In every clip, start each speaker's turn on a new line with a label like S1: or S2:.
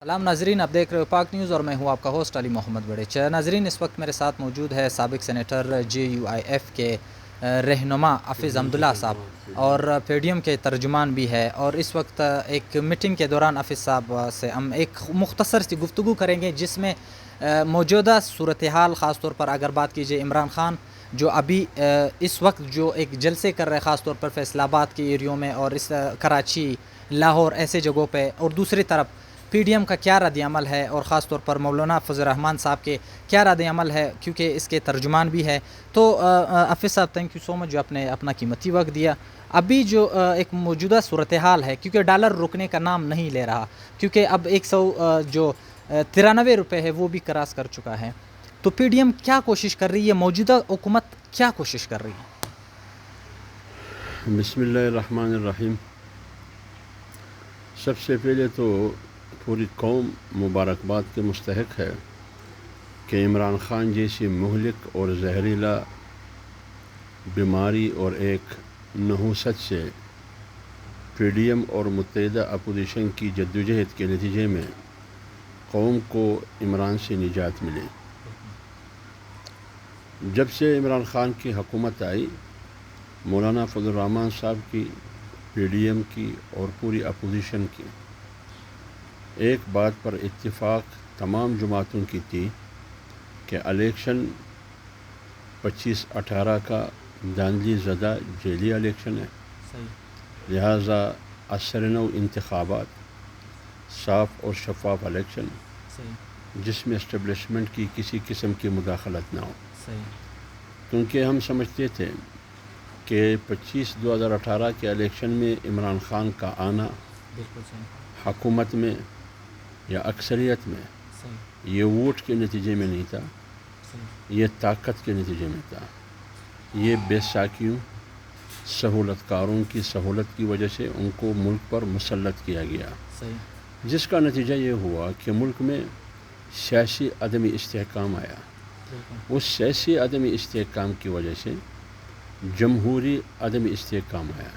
S1: سلام ناظرین، آپ دیکھ رہے ہو پاک نیوز اور میں ہوں آپ کا ہوسٹ علی محمد بڑیچ۔ ناظرین، اس وقت میرے ساتھ موجود ہے سابق سینیٹر JUIF کے رہنما حافظ حمداللہ صاحب اور PDM کے ترجمان بھی ہے، اور اس وقت ایک میٹنگ کے دوران حافظ صاحب سے ہم ایک مختصر سی گفتگو کریں گے جس میں موجودہ صورتحال، خاص طور پر اگر بات کیجیے عمران خان جو ابھی اس وقت جو ایک جلسے کر رہے خاص طور پر فیصل آباد کے ایریوں میں اور اس کراچی، لاہور ایسے جگہوں پہ، اور دوسری طرف PDM کا کیا رد عمل ہے، اور خاص طور پر مولانا فضل الرحمان صاحب کے کیا رد عمل ہے، کیونکہ اس کے ترجمان بھی ہے۔ تو حافظ صاحب، تھینک یو سو مچ جو آپ نے اپنا قیمتی وقت دیا۔ ابھی جو ایک موجودہ صورتحال ہے، کیونکہ ڈالر رکنے کا نام نہیں لے رہا، کیونکہ اب 193 روپے ہے وہ بھی کراس کر چکا ہے، تو PDM کیا کوشش کر رہی ہے، موجودہ حکومت کیا کوشش کر رہی ہے؟
S2: بسم اللہ الرحمن الرحیم۔ سب سے پہلے تو پوری قوم مبارکباد کے مستحق ہے کہ عمران خان جیسی مہلک اور زہریلا بیماری اور ایک نحوست سے PDM اور متحدہ اپوزیشن کی جدوجہد کے نتیجے میں قوم کو عمران سے نجات ملی۔ جب سے عمران خان کی حکومت آئی، مولانا فضل الرحمان صاحب کی، PDM کی اور پوری اپوزیشن کی ایک بات پر اتفاق تمام جماعتوں کی تھی کہ الیکشن 25/18 کا دھاندلی زدہ ذیلی الیکشن ہے، لہٰذا اثر-نو انتخابات صاف اور شفاف الیکشن جس میں اسٹیبلشمنٹ کی کسی قسم کی مداخلت نہ ہو، کیونکہ ہم سمجھتے تھے کہ 25/2018 کے الیکشن میں عمران خان کا آنا حکومت میں یا اکثریت میں یہ ووٹ کے نتیجے میں نہیں تھا، یہ طاقت کے نتیجے میں تھا، یہ بیساکھیوں سہولت کاروں کی سہولت کی وجہ سے ان کو ملک پر مسلط کیا گیا، جس کا نتیجہ یہ ہوا کہ ملک میں سیاسی عدم استحکام آیا۔ اس سیاسی عدم استحکام کی وجہ سے جمہوری عدم استحکام آیا،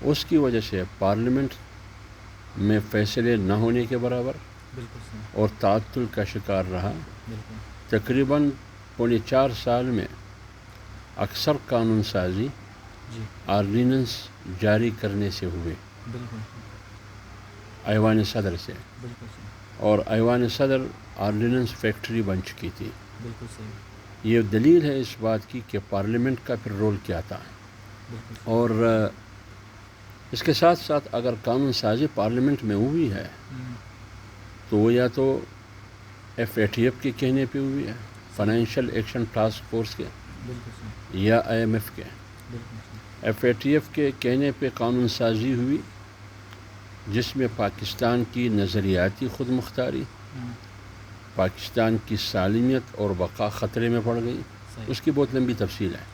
S2: اس کی وجہ سے پارلیمنٹ میں فیصلے نہ ہونے کے برابر اور تعطل کا شکار رہا۔ تقریباً 4.25 سال میں اکثر قانون سازی آرڈیننس جاری کرنے سے ہوئے ایوان صدر سے، اور ایوان صدر آرڈیننس فیکٹری بن چکی تھی۔ یہ دلیل ہے اس بات کی کہ پارلیمنٹ کا پھر رول کیا تھا، اور اس کے ساتھ ساتھ اگر قانون سازی پارلیمنٹ میں ہوئی ہے تو وہ یا تو FATF کے کہنے پہ ہوئی ہے، فائنینشیل ایکشن ٹاسک فورس کے، یا IMF کے۔ FATF کے کہنے پہ قانون سازی ہوئی جس میں پاکستان کی نظریاتی خود مختاری، پاکستان کی سالمیت اور بقا خطرے میں پڑ گئی، اس کی بہت لمبی تفصیل ہے۔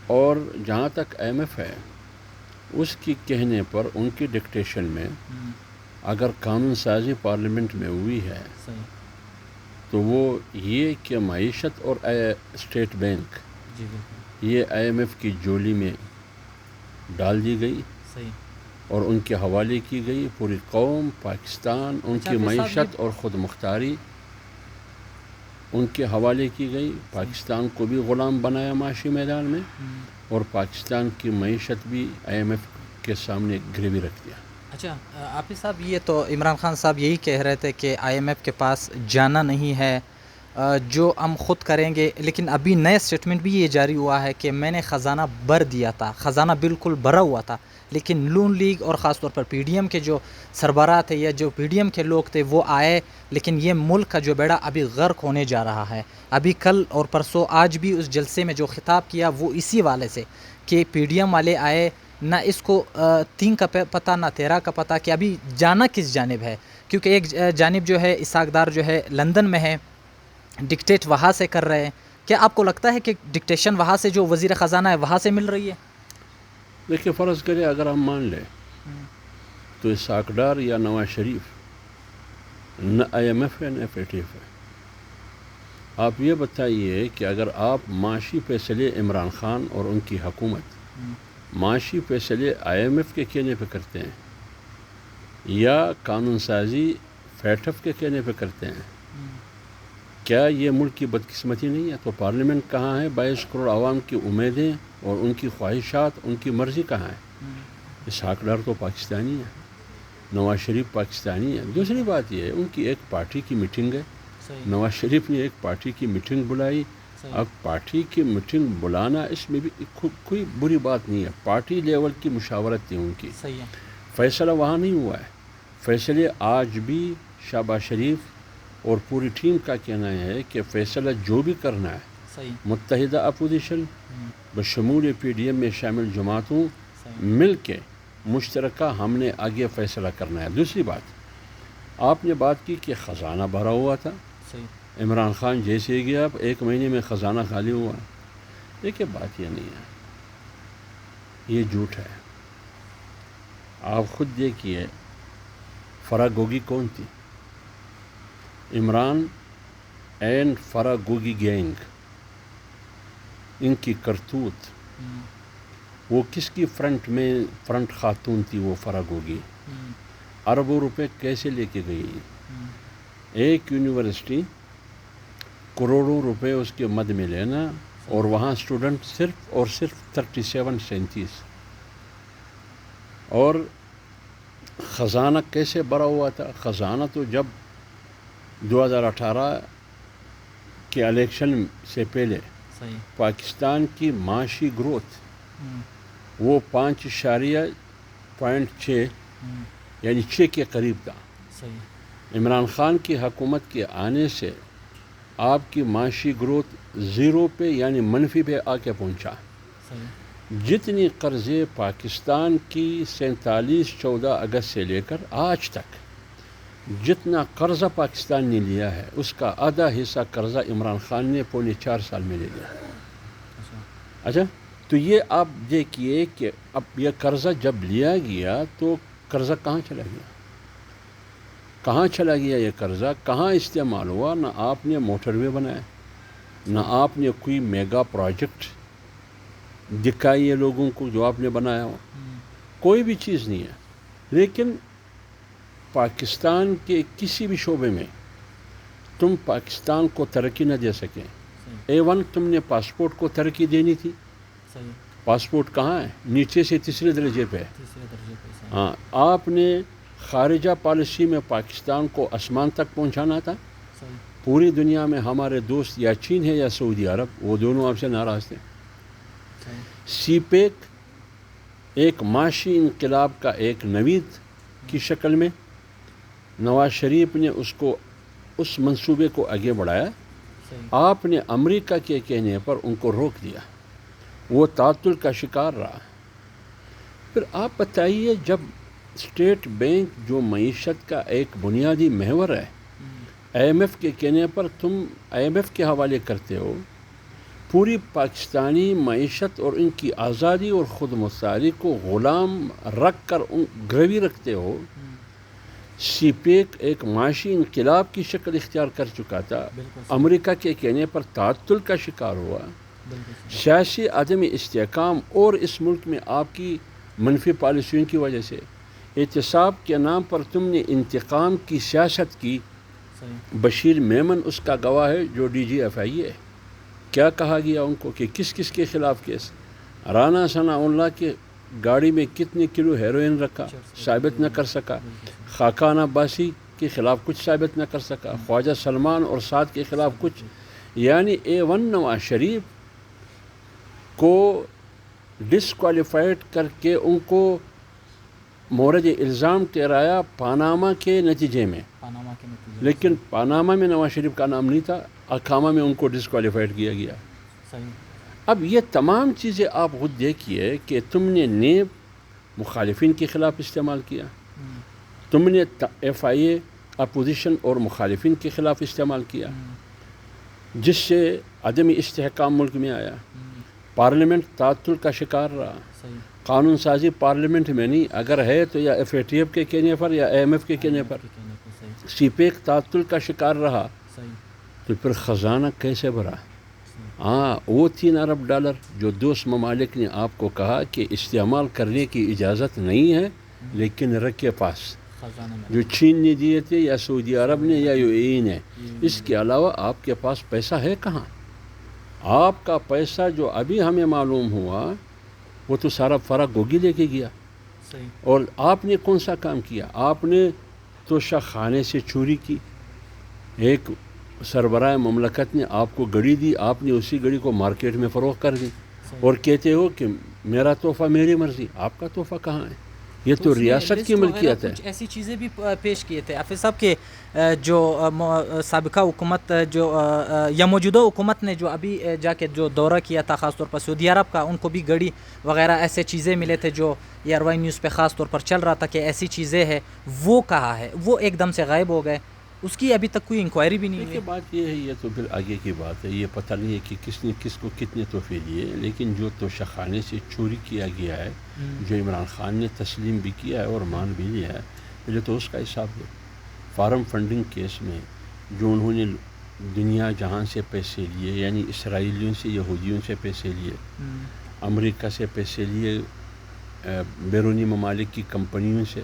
S2: اور جہاں تک IMF ہے، اس کی کہنے پر ان کی ڈکٹیشن میں اگر قانون سازی پارلیمنٹ میں ہوئی ہے تو وہ یہ کہ معیشت اور اسٹیٹ بینک یہ IMF کی جولی میں ڈال دی گئی اور ان کے حوالے کی گئی۔ پوری قوم پاکستان ان کی معیشت اور خود مختاری ان کے حوالے کی گئی، پاکستان کو بھی غلام بنایا معاشی میدان میں، اور پاکستان کی معیشت بھی IMF کے سامنے گروی رکھ دیا۔
S1: اچھا حافظ صاحب، یہ تو عمران خان صاحب یہی کہہ رہے تھے کہ IMF کے پاس جانا نہیں ہے، جو ہم خود کریں گے، لیکن ابھی نئے اسٹیٹمنٹ بھی یہ جاری ہوا ہے کہ میں نے خزانہ بھر دیا تھا، خزانہ بالکل بھرا ہوا تھا، لیکن نون لیگ اور خاص طور پر PDM کے جو سربراہ تھے یا جو PDM کے لوگ تھے وہ آئے، لیکن یہ ملک کا جو بیڑا ابھی غرق ہونے جا رہا ہے۔ ابھی کل اور پرسوں آج بھی اس جلسے میں جو خطاب کیا وہ اسی والے سے کہ PDM والے آئے، نہ اس کو 3 کا پتہ نہ 13 کا پتہ کہ ابھی جانا کس جانب ہے، کیونکہ ایک جانب جو ہے اسحاق ڈار جو ہے لندن میں ہے، ڈکٹیٹ وہاں سے کر رہے ہیں۔ کیا آپ کو لگتا ہے کہ ڈکٹیشن وہاں سے جو وزیر خزانہ ہے وہاں سے مل رہی ہے؟
S2: دیکھیے، فرض کرے اگر ہم مان لیں تو اسحاق ڈار یا نواز شریف نہ IMF ہے نہ FATF ہے۔ آپ یہ بتائیے کہ اگر آپ معاشی فیصلے عمران خان اور ان کی حکومت معاشی فیصلے IMF کے کہنے پہ کرتے ہیں یا قانون سازی فیٹف کے کہنے پہ کرتے ہیں؟ کیا یہ ملک کی بدقسمتی نہیں ہے؟ تو پارلیمنٹ کہاں ہے؟ 22 کروڑ عوام کی امیدیں اور ان کی خواہشات، ان کی مرضی کہاں ہے؟ اسحاق ڈار تو پاکستانی ہے، نواز شریف پاکستانی ہے۔ دوسری بات یہ ہے، ان کی ایک پارٹی کی میٹنگ ہے، نواز شریف نے ایک پارٹی کی میٹنگ بلائی۔ اب پارٹی کی میٹنگ بلانا اس میں بھی کوئی بری بات نہیں ہے، پارٹی لیول کی مشاورت تھی ان کی، فیصلہ وہاں نہیں ہوا ہے۔ فیصلے آج بھی شہباز شریف اور پوری ٹیم کا کہنا ہے کہ فیصلہ جو بھی کرنا ہے متحدہ اپوزیشن بشمول PDM میں شامل جماعتوں مل کے مشترکہ ہم نے آگے فیصلہ کرنا ہے۔ دوسری بات، آپ نے بات کی کہ خزانہ بھرا ہوا تھا، عمران خان جیسے ہی گیا 1 مہینے میں خزانہ خالی ہوا۔ دیکھیے بات یہ نہیں ہے، یہ جھوٹ ہے۔ آپ خود دیکھیے فراگوگی کون تھی؟ عمران اینڈ فراگوگی گینگ، ان کی کرتوت، وہ کس کی فرنٹ خاتون تھی وہ فراگوگی؟ اربوں روپے کیسے لے کے گئی؟ ایک یونیورسٹی کروڑوں روپے اس کے مد میں لینا، اور وہاں اسٹوڈنٹ صرف اور صرف 37 اور خزانہ کیسے بھرا ہوا تھا؟ خزانہ تو جب 2018 کے الیکشن سے پہلے پاکستان کی معاشی گروتھ وہ 5.6 یعنی 6 کے قریب تھا۔ عمران خان کی حکومت کے آنے سے آپ کی معاشی گروتھ 0 پہ یعنی منفی پہ آ کے پہنچا۔ جتنی قرضے پاکستان کی 14 اگست سے لے کر آج تک جتنا قرضہ پاکستان نے لیا ہے اس کا آدھا حصہ قرضہ عمران خان نے 4.5 سال میں لے لیا۔ اچھا، تو یہ آپ دیکھیے کہ اب یہ قرضہ جب لیا گیا تو قرضہ کہاں چلا گیا؟ کہاں چلا گیا یہ قرضہ؟ کہاں استعمال ہوا؟ نہ آپ نے موٹر وے بنایا، نہ آپ نے کوئی میگا پروجیکٹ دکھائی ہے لوگوں کو جو آپ نے بنایا ہو، کوئی بھی چیز نہیں ہے۔ لیکن پاکستان کے کسی بھی شعبے میں تم پاکستان کو ترقی نہ دے سکے۔ A1 تم نے پاسپورٹ کو ترقی دینی تھی، پاسپورٹ کہاں ہے؟ نیچے سے 3 درجے پہ۔ ہاں، آپ نے خارجہ پالیسی میں پاکستان کو آسمان تک پہنچانا تھا۔ پوری دنیا میں ہمارے دوست یا چین ہے یا سعودی عرب، وہ دونوں آپ سے ناراض تھے۔ سی پیک ایک معاشی انقلاب کا ایک نوید کی شکل میں نواز شریف نے اس منصوبے کو آگے بڑھایا۔ آپ نے امریکہ کے کہنے پر ان کو روک دیا، وہ تعطل کا شکار رہا۔ پھر آپ بتائیے، جب اسٹیٹ بینک جو معیشت کا ایک بنیادی محور ہے، IMF کے کہنے پر تم IMF کے حوالے کرتے ہو، پوری پاکستانی معیشت اور ان کی آزادی اور خود مختاری کو غلام رکھ کر گروی رکھتے ہو۔ سی پیک ایک معاشی انقلاب کی شکل اختیار کر چکا تھا، امریکہ کے کہنے پر تعطل کا شکار ہوا۔ سیاسی عدم استحکام اور اس ملک میں آپ کی منفی پالیسیوں کی وجہ سے احتساب کے نام پر تم نے انتقام کی سیاست کی۔ بشیر میمن اس کا گواہ ہے جو DGFI ہے۔ کیا کہا گیا ان کو کہ کس کس کے خلاف کیس؟ رانا ثناء اللہ کے گاڑی میں کتنے کلو ہیروئن رکھا، ثابت نہ کر سکا۔ خاقان عباسی کے خلاف کچھ ثابت نہ کر سکا۔ خواجہ سلمان اور سعد کے خلاف کچھ، یعنی A1 نواز شریف کو ڈسکوالیفائڈ کر کے ان کو مورد الزام ٹھہرایا پاناما کے نتیجے میں، لیکن پاناما میں نواز شریف کا نام نہیں تھا، اکھاما میں ان کو ڈسکوالیفائڈ کیا گیا۔ اب یہ تمام چیزیں آپ خود دیکھیے کہ تم نے نیب مخالفین کے خلاف استعمال کیا، تم نے FIA اپوزیشن اور مخالفین کے خلاف استعمال کیا، جس سے عدم استحکام ملک میں آیا۔ پارلیمنٹ تعطل کا شکار رہا۔ قانون سازی پارلیمنٹ میں نہیں، اگر ہے تو یا FATF کے کہنے پر یا IMF کے کہنے پر۔ سی پیک تعطل کا شکار رہا، تو پھر خزانہ کیسے بھرا؟ ہاں، وہ $3 ارب جو دوست ممالک نے آپ کو کہا کہ استعمال کرنے کی اجازت نہیں ہے لیکن رکھے پاس، جو چین نے دیے تھے یا سعودی عرب نے یا یو اے ای نے. اس کے علاوہ آپ کے پاس پیسہ ہے کہاں؟ آپ کا پیسہ جو ابھی ہمیں معلوم ہوا وہ تو سارا فرق گوگی لے کے گیا. اور آپ نے کون سا کام کیا؟ آپ نے توشہ خانے سے چوری کی. ایک سربراہ مملکت نے آپ کو گڑی دی، آپ نے اسی گڑی کو مارکیٹ میں فروخت کر دی اور کہتے ہو کہ میرا تحفہ میری مرضی. آپ کا تحفہ کہاں ہے؟ یہ تو ریاست کی ملکیت ہے.
S1: کچھ ایسی چیزیں بھی پیش کیے تھے حافظ صاحب کہ جو سابقہ حکومت جو یا موجودہ حکومت نے جو ابھی جا کے جو دورہ کیا تھا خاص طور پر سعودی عرب کا، ان کو بھی گڑی وغیرہ ایسے چیزیں ملے تھے جو یہ اروائی نیوز پہ خاص طور پر چل رہا تھا کہ ایسی چیزیں ہیں. وہ کہا ہے، وہ ایک دم سے غائب ہو گئے، اس کی ابھی تک کوئی انکوائری بھی نہیں ہوئی.
S2: بات یہ ہے، یہ تو پھر آگے کی بات ہے. یہ پتہ نہیں ہے کہ کس نے کس کو کتنے تحفے دیے، لیکن جو توشہ خانے سے چوری کیا گیا ہے، جو عمران خان نے تسلیم بھی کیا ہے اور مان بھی لیا ہے، پہلے تو اس کا حساب دو. فارم فنڈنگ کیس میں جو انہوں نے دنیا جہاں سے پیسے لیے، یعنی اسرائیلیوں سے، یہودیوں سے پیسے لیے، امریکہ سے پیسے لیے، بیرونی ممالک کی کمپنیوں سے،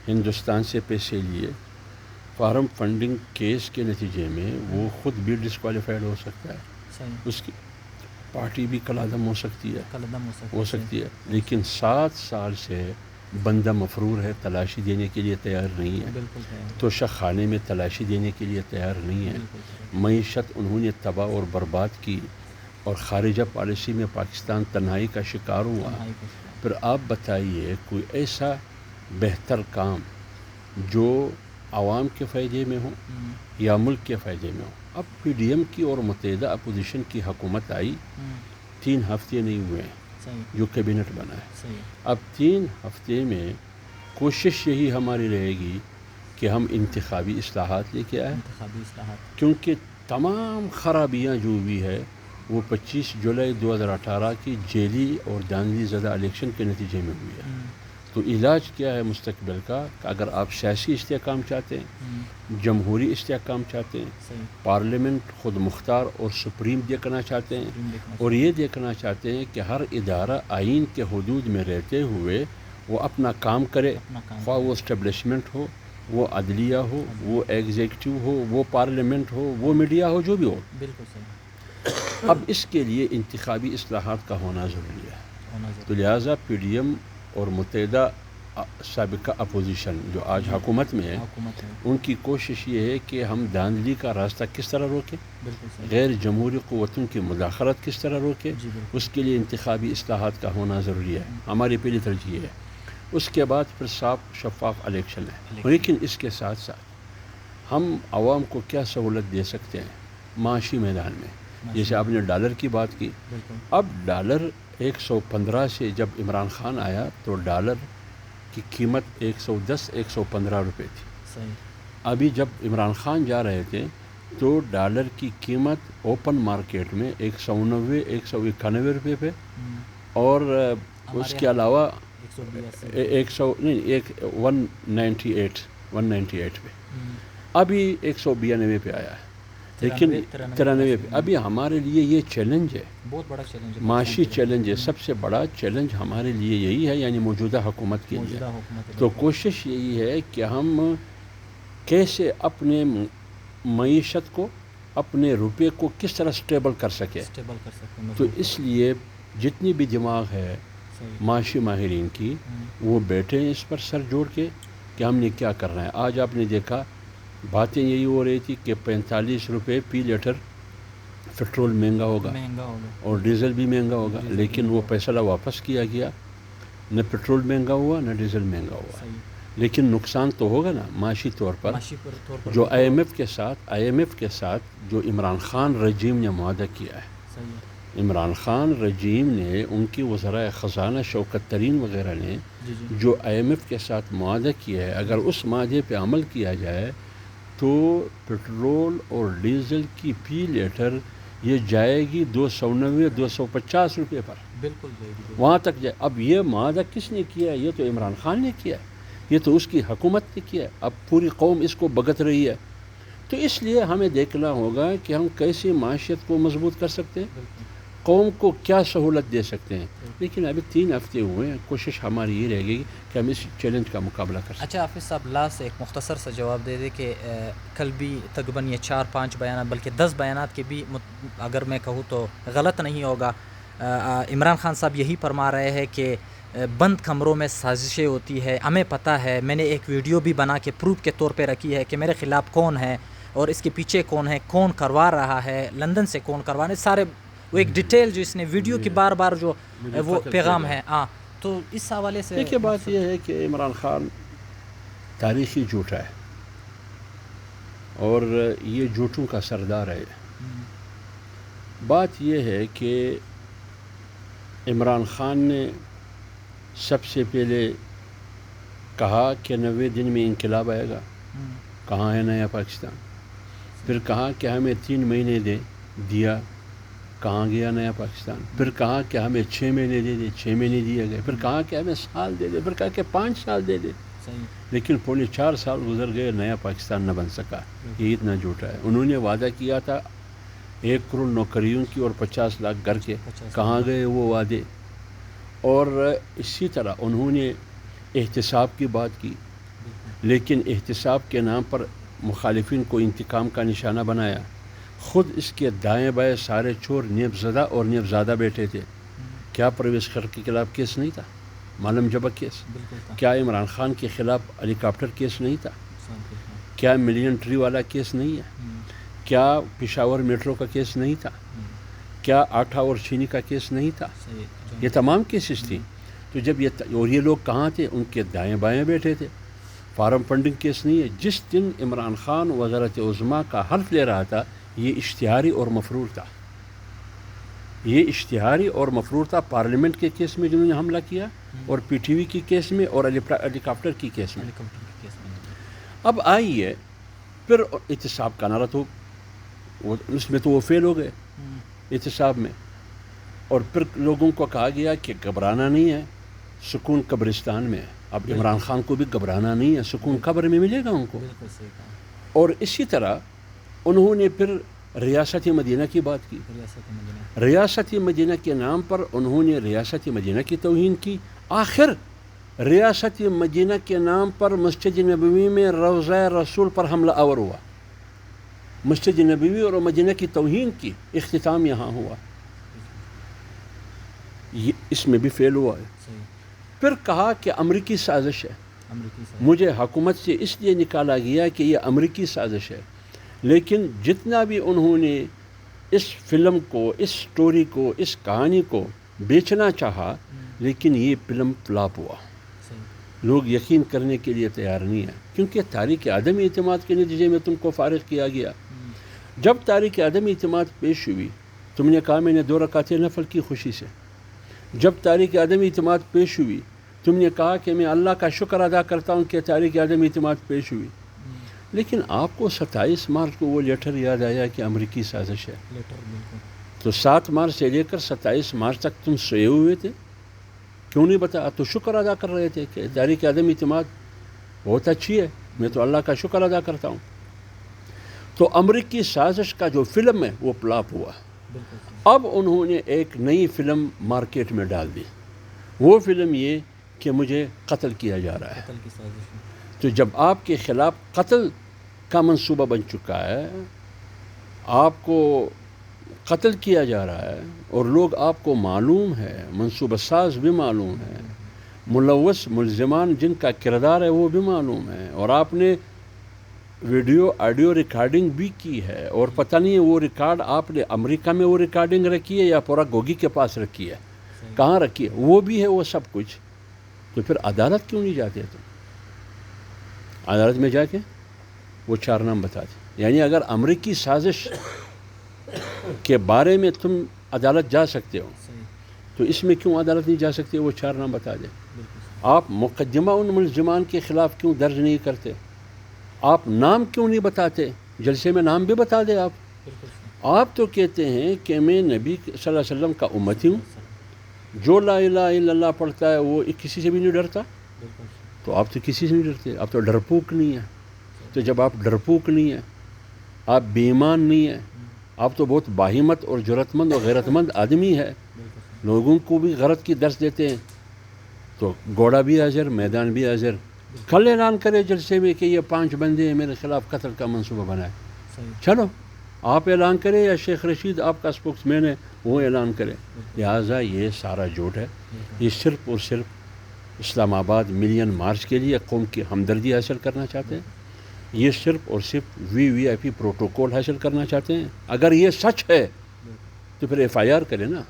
S2: ہندوستان سے پیسے لیے، فارم فنڈنگ کیس کے نتیجے میں وہ خود بھی ڈسکوالیفائڈ ہو سکتا ہے. اس کی پارٹی بھی کلعدم ہو سکتی ہے. لیکن 7 سال سے بندہ مفرور ہے، تلاشی دینے کے لیے تیار نہیں ہے، توشہ خانے میں تلاشی دینے کے لیے تیار نہیں ہے. معیشت انہوں نے تباہ اور برباد کی اور خارجہ پالیسی میں پاکستان تنہائی کا شکار ہوا. پھر آپ بتائیے کوئی ایسا بہتر کام جو عوام کے فائدے میں ہو یا ملک کے فائدے میں ہو. اب پی ڈی ایم کی اور متحدہ اپوزیشن کی حکومت آئی، 3 ہفتے نہیں ہوئے ہیں جو کیبنٹ بنا ہے. اب 3 ہفتے میں کوشش یہی ہماری رہے گی کہ ہم انتخابی اصلاحات لے کے آئیں، کیونکہ تمام خرابیاں جو بھی ہے وہ 25 جولائی 2018 کی جیلی اور دھاندلی زدہ الیکشن کے نتیجے میں ہوئی ہے. تو علاج کیا ہے مستقبل کا؟ کہ اگر آپ سیاسی استحکام چاہتے ہیں، جمہوری استحکام چاہتے ہیں، پارلیمنٹ خود مختار اور سپریم دیکھنا چاہتے ہیں، اور یہ دیکھنا چاہتے ہیں کہ ہر ادارہ آئین کے حدود میں رہتے ہوئے وہ اپنا کام کرے، خواہ وہ اسٹیبلشمنٹ ہو، وہ عدلیہ ہو، وہ ایگزیکٹو ہو، وہ پارلیمنٹ ہو، وہ میڈیا ہو، جو بھی ہو. اب اس کے لیے انتخابی اصلاحات کا ہونا ضروری ہے. تو لہٰذا پی ڈی ایم اور متحدہ سابقہ اپوزیشن جو آج حکومت میں ہے، ان کی کوشش یہ ہے کہ ہم دھاندلی کا راستہ کس طرح روکیں، غیر جمہوری قوتوں کی مداخلت کس طرح روکیں. اس کے لیے انتخابی اصلاحات کا ہونا ضروری ہے. ہماری پہلی ترجیح ہے. اس کے بعد پھر صاف شفاف الیکشن ہے. لیکن اس کے ساتھ ساتھ ہم عوام کو کیا سہولت دے سکتے ہیں معاشی میدان میں؟ جیسے آپ نے ڈالر کی بات کی. اب ڈالر 115 سے جب عمران خان آیا تو ڈالر کی قیمت 110-115 روپے تھی. ابھی جب عمران خان جا رہے تھے تو ڈالر کی قیمت اوپن مارکیٹ میں 190-191 روپے پہ، اور اس کے علاوہ 198 پہ. ابھی 192 پہ آیا ہے، لیکن 93 پہ. ابھی ہمارے لیے یہ چیلنج ہے،
S1: بہت بڑا چیلنج ہے،
S2: معاشی چیلنج ہے. سب سے بڑا چیلنج ہمارے لیے یہی ہے، یعنی موجودہ حکومت کے لیے. تو کوشش یہی ہے کہ ہم کیسے اپنے معیشت کو، اپنے روپے کو کس طرح سٹیبل کر سکے. تو اس لیے جتنی بھی دماغ ہے معاشی ماہرین کی، وہ بیٹھے ہیں اس پر سر جوڑ کے کہ ہم نے کیا کرنا ہے. آج آپ نے دیکھا باتیں یہی ہو رہی تھی کہ 45 روپے فی لیٹر پٹرول مہنگا ہوگا اور ڈیزل بھی مہنگا ہوگا. لیکن وہ فیصلہ واپس کیا گیا، نہ پٹرول مہنگا ہوا نہ ڈیزل مہنگا ہوا. لیکن نقصان تو ہوگا نا معاشی طور پر. جو آئی ایم ایف کے ساتھ جو عمران خان رجیم نے معاہدہ کیا ہے، عمران خان رجیم نے، ان کی وزرائے خزانہ شوکت ترین وغیرہ نے جو آئی ایم ایف کے ساتھ معاہدہ کیا ہے، اگر اس معاہدے پہ عمل کیا جائے تو پٹرول اور ڈیزل کی فی لیٹر یہ جائے گی 290-250 روپے پر.
S1: بالکل
S2: وہاں تک جائے. اب یہ معاہدہ کس نے کیا ہے؟ یہ تو عمران خان نے کیا ہے، یہ تو اس کی حکومت نے کیا ہے. اب پوری قوم اس کو بھگت رہی ہے. تو اس لیے ہمیں دیکھنا ہوگا کہ ہم کیسے معیشت کو مضبوط کر سکتے ہیں. قوم کو کیا سہولت دے سکتے ہیں. لیکن ابھی 3 ہفتے ہوئے ہیں, کوشش ہماری یہ رہے گی کہ ہم اس چیلنج کا مقابلہ کر سکیں.
S1: اچھا حافظ صاحب, لاسٹ ایک مختصر سا جواب دے دے کہ کل بھی تقریباً یہ 4-5 بیانات بلکہ 10 بیانات کے بھی اگر میں کہوں تو غلط نہیں ہوگا, عمران خان صاحب یہی فرما رہے ہیں کہ بند کمروں میں سازشیں ہوتی ہے, ہمیں پتہ ہے, میں نے ایک ویڈیو بھی بنا کے پروف کے طور پہ رکھی ہے کہ میرے خلاف کون ہے اور اس کے پیچھے کون ہے, کون کروا رہا ہے, لندن سے کون کروانے, سارے وہ ایک ڈیٹیل جو اس نے ویڈیو کی بار بار جو وہ پیغام ہے. ہاں, تو اس حوالے سے
S2: دیکھیے بات یہ ہے کہ عمران خان تاریخی جھوٹا ہے اور یہ جھوٹوں کا سردار ہے. بات یہ ہے کہ عمران خان نے سب سے پہلے کہا کہ 90 دن میں انقلاب آئے گا. کہاں ہے نیا پاکستان؟ پھر کہا کہ ہمیں 3 مہینے دیا, کہاں گیا نیا پاکستان؟ پھر کہا کہ ہمیں 6 مہینے دے دے, 6 مہینے دیے گئے. پھر کہا کہ ہمیں سال دے دے, پھر کہا کہ 5 سال دے دے. لیکن پونے 4 سال گزر گئے, نیا پاکستان نہ بن سکا. یہ اتنا جھوٹا ہے. انہوں نے وعدہ کیا تھا 1 کروڑ نوکریوں کی اور 50 لاکھ گھر کے, کہاں گئے وہ وعدے؟ اور اسی طرح انہوں نے احتساب کی بات کی, لیکن احتساب کے نام پر مخالفین کو انتقام کا نشانہ بنایا. خود اس کے دائیں بائیں سارے چور نیب زدہ اور نیب زادہ بیٹھے تھے. کیا پرویز خر کے خلاف کیس نہیں تھا؟ معلوم جبک کیس. کیا عمران خان کے خلاف ہیلی کاپٹر کیس نہیں تھا؟ کیا ملین ٹری والا کیس نہیں ہے؟ کیا پشاور میٹرو کا کیس نہیں تھا؟ کیا آٹھا اور چینی کا کیس نہیں تھا؟ یہ تمام کیسز تھیں. تو جب یہ لوگ کہاں تھے؟ ان کے دائیں بائیں بیٹھے تھے. فارم فنڈنگ کیس نہیں ہے. جس دن عمران خان وزارت عظمیٰ کا حلف لے رہا تھا, یہ اشتہاری اور مفرور تھا. یہ اشتہاری اور مفرور تھا پارلیمنٹ کے کیس میں جنہوں نے حملہ کیا, اور پی ٹی وی کی کیس میں, اور ہیلی کاپٹر کی کیس میں. اب آئیے پھر احتساب کا نعرہ تو اس میں تو وہ فیل ہو گئے احتساب میں. اور پھر لوگوں کو کہا گیا کہ گھبرانا نہیں ہے, سکون قبرستان میں. اب عمران خان کو بھی گھبرانا نہیں ہے, سکون قبر میں ملے گا ان کو. اور اسی طرح انہوں نے پھر ریاست مدینہ کی بات کی. ریاست مدینہ کے نام پر انہوں نے ریاست مدینہ کی توہین کی. آخر ریاست مدینہ کے نام پر مسجد نبوی میں روضہ رسول پر حملہ آور ہوا. مسجد نبوی اور مدینہ کی توہین کی اختتام یہاں ہوا. اس میں بھی فیل ہوا ہے. پھر کہا کہ امریکی سازش ہے. مجھے حکومت سے اس لیے نکالا گیا کہ یہ امریکی سازش ہے. لیکن جتنا بھی انہوں نے اس فلم کو, اس سٹوری کو, اس کہانی کو بیچنا چاہا, لیکن یہ فلم فلاپ ہوا. لوگ یقین کرنے کے لیے تیار نہیں ہیں, کیونکہ تاریخ عدم اعتماد کے نتیجے میں تم کو فارغ کیا گیا. جب تاریخ عدم اعتماد پیش ہوئی, تم نے کہا میں نے 2 رکعتیں نفل کی خوشی سے. جب تاریخ عدم اعتماد پیش ہوئی, تم نے کہا کہ میں اللہ کا شکر ادا کرتا ہوں کہ تاریخ عدم اعتماد پیش ہوئی. لیکن آپ کو 27 مارچ کو وہ لیٹر یاد آیا کہ امریکی سازش ہے. تو 7 مارچ سے لے کر 27 مارچ تک تم سوئے ہوئے تھے, کیوں نہیں بتا؟ تو شکر ادا کر رہے تھے کہ تاریخ عدم اعتماد بہت اچھی ہے, میں تو اللہ کا شکر ادا کرتا ہوں. تو امریکی سازش کا جو فلم ہے وہ فلاپ ہوا. اب انہوں نے ایک نئی فلم مارکیٹ میں ڈال دی. وہ فلم یہ کہ مجھے قتل کیا جا رہا ہے. تو جب آپ کے خلاف قتل کا منصوبہ بن چکا ہے, آپ کو قتل کیا جا رہا ہے, اور لوگ آپ کو معلوم ہے, منصوبہ ساز بھی معلوم ہے, ملوث ملزمان جن کا کردار ہے وہ بھی معلوم ہے, اور آپ نے ویڈیو آڈیو ریکارڈنگ بھی کی ہے, اور پتہ نہیں ہے وہ ریکارڈ آپ نے امریکہ میں وہ ریکارڈنگ رکھی ہے یا پورا گوگی کے پاس رکھی ہے, کہاں رکھی ہے, وہ بھی ہے وہ سب کچھ. تو پھر عدالت کیوں نہیں جاتے تم؟ عدالت میں جا کے وہ 4 نام بتا دیں. یعنی اگر امریکی سازش کے بارے میں تم عدالت جا سکتے ہو, تو اس میں کیوں عدالت نہیں جا سکتے؟ وہ 4 نام بتا دیں. آپ مقدمہ ان ملزمان کے خلاف کیوں درج نہیں کرتے؟ آپ نام کیوں نہیں بتاتے؟ جلسے میں نام بھی بتا دیں آپ. آپ تو کہتے ہیں کہ میں نبی صلی اللہ علیہ وسلم کا امتی ہوں, جو لا الہ الا اللہ پڑھتا ہے وہ کسی سے بھی نہیں ڈرتا. تو آپ تو کسی سے نہیں ڈرتے, آپ تو ڈرپوک نہیں ہیں. تو جب آپ ڈرپوک نہیں ہیں, آپ بے ایمان نہیں ہیں, آپ تو بہت باہمت اور جرأت مند اور غیرت مند آدمی ہے، لوگوں کو بھی غلط کی درس دیتے ہیں. تو گھوڑا بھی حاضر، میدان بھی حاضر. کل اعلان کرے جلسے میں کہ یہ 5 بندے ہیں میرے خلاف قتل کا منصوبہ بنائے. چلو آپ اعلان کریں یا شیخ رشید آپ کا اسپوکس مین ہے وہ اعلان کرے. لہٰذا یہ سارا جھوٹ ہے. یہ صرف اور صرف اسلام آباد ملین مارچ کے لیے قوم کی ہمدردی حاصل کرنا چاہتے ہیں. یہ صرف اور صرف وی آئی پی پروٹوکول حاصل کرنا چاہتے ہیں. اگر یہ سچ ہے تو پھر ایف آئی آر کرے نا.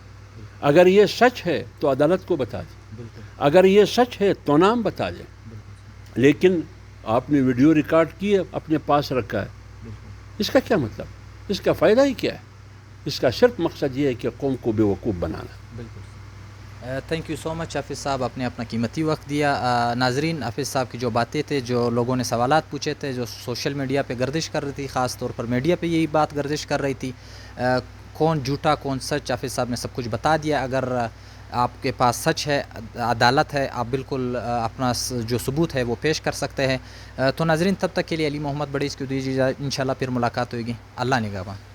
S2: اگر یہ سچ ہے تو عدالت کو بتا دیں. اگر یہ سچ ہے تو نام بتا دیں. لیکن آپ نے ویڈیو ریکارڈ کی ہے اپنے پاس رکھا ہے، اس کا کیا مطلب؟ اس کا فائدہ ہی کیا ہے؟ اس کا صرف مقصد یہ ہے کہ قوم کو بے وقوف بنانا.
S1: تھینک یو سو مچ حافظ صاحب، آپ نے اپنا قیمتی وقت دیا. ناظرین، حافظ صاحب کی جو باتیں تھے، جو لوگوں نے سوالات پوچھے تھے، جو سوشل میڈیا پہ گردش کر رہی تھی، خاص طور پر میڈیا پہ یہی بات گردش کر رہی تھی، کون جھوٹا کون سچ، حافظ صاحب نے سب کچھ بتا دیا. اگر آپ کے پاس سچ ہے، عدالت ہے، آپ بالکل اپنا جو ثبوت ہے وہ پیش کر سکتے ہیں. تو ناظرین، تب تک کے لیے علی محمد بڑی اس کی دیجیے، انشاءاللہ پھر ملاقات ہوئے گی. اللہ نگہبان.